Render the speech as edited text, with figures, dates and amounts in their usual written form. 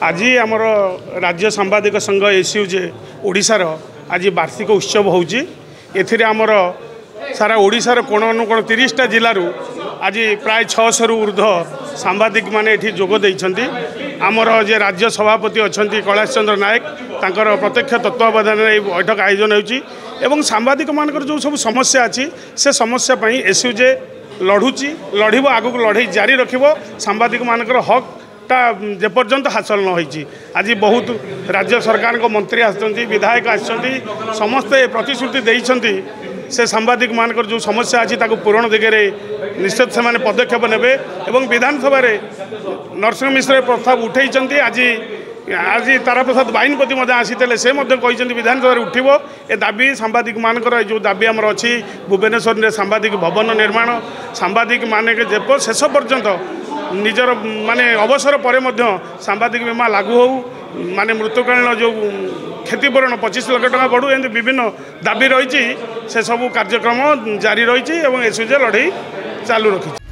आज आमर राज्य सांबादिक संघ एसयूजे ओडिशार आज वार्षिक उत्सव होउची एथिरे आमर सारा ओडिशार कोण अनुकोण 30टा जिल्लारू आज प्राय 600 रु ऊर्ध्व सांबादिक माने एठी जोग दैछंती। आमर जे राज्य सभापति अछंती कैलाश चंद्र नायक तांकर प्रत्यक्ष तत्वावधान रे बैठक आयोजन होउची एवं सांबादिक मानकर जो सब समस्या अछि से समस्या पई एसयूजे लढुची लढिबो आगु लढाई जारी रखिबो सांबादिक मानकर हक जेपर्यंत हासिल न होइछि। आज बहुत राज्य सरकार को मंत्री आछंती विधायक आछंती समस्ते प्रतिश्रुति देइछंती से सांबादिक मानकर जो समस्या अछि ताको पूरण दिगरे निश्चित से माने पदक्षेप नेबे एवं विधानसभा रे नरसिंह मिश्र प्रस्ताव उठैछंती। आज तारा प्रसाद बाइनपति मध्य आसीते से कहते विधानसभा उठिबो ए दाबी सांबादिक मानकर जो दाबी आमर अच्छी भुवनेश्वर में सांबादिक भवन निर्माण सांबादिक माने जेप शेष पर्यंत निजर माने अवसर पर सांबादिक बीमा लागू हो माने मृत्युकालीन जो क्षतिपूरण 25 लाख टका बढ़ू एमती विभिन्न दाबी रही से सबू कार्यक्रम जारी रही एसयूजे लड़ाई चालू रखी।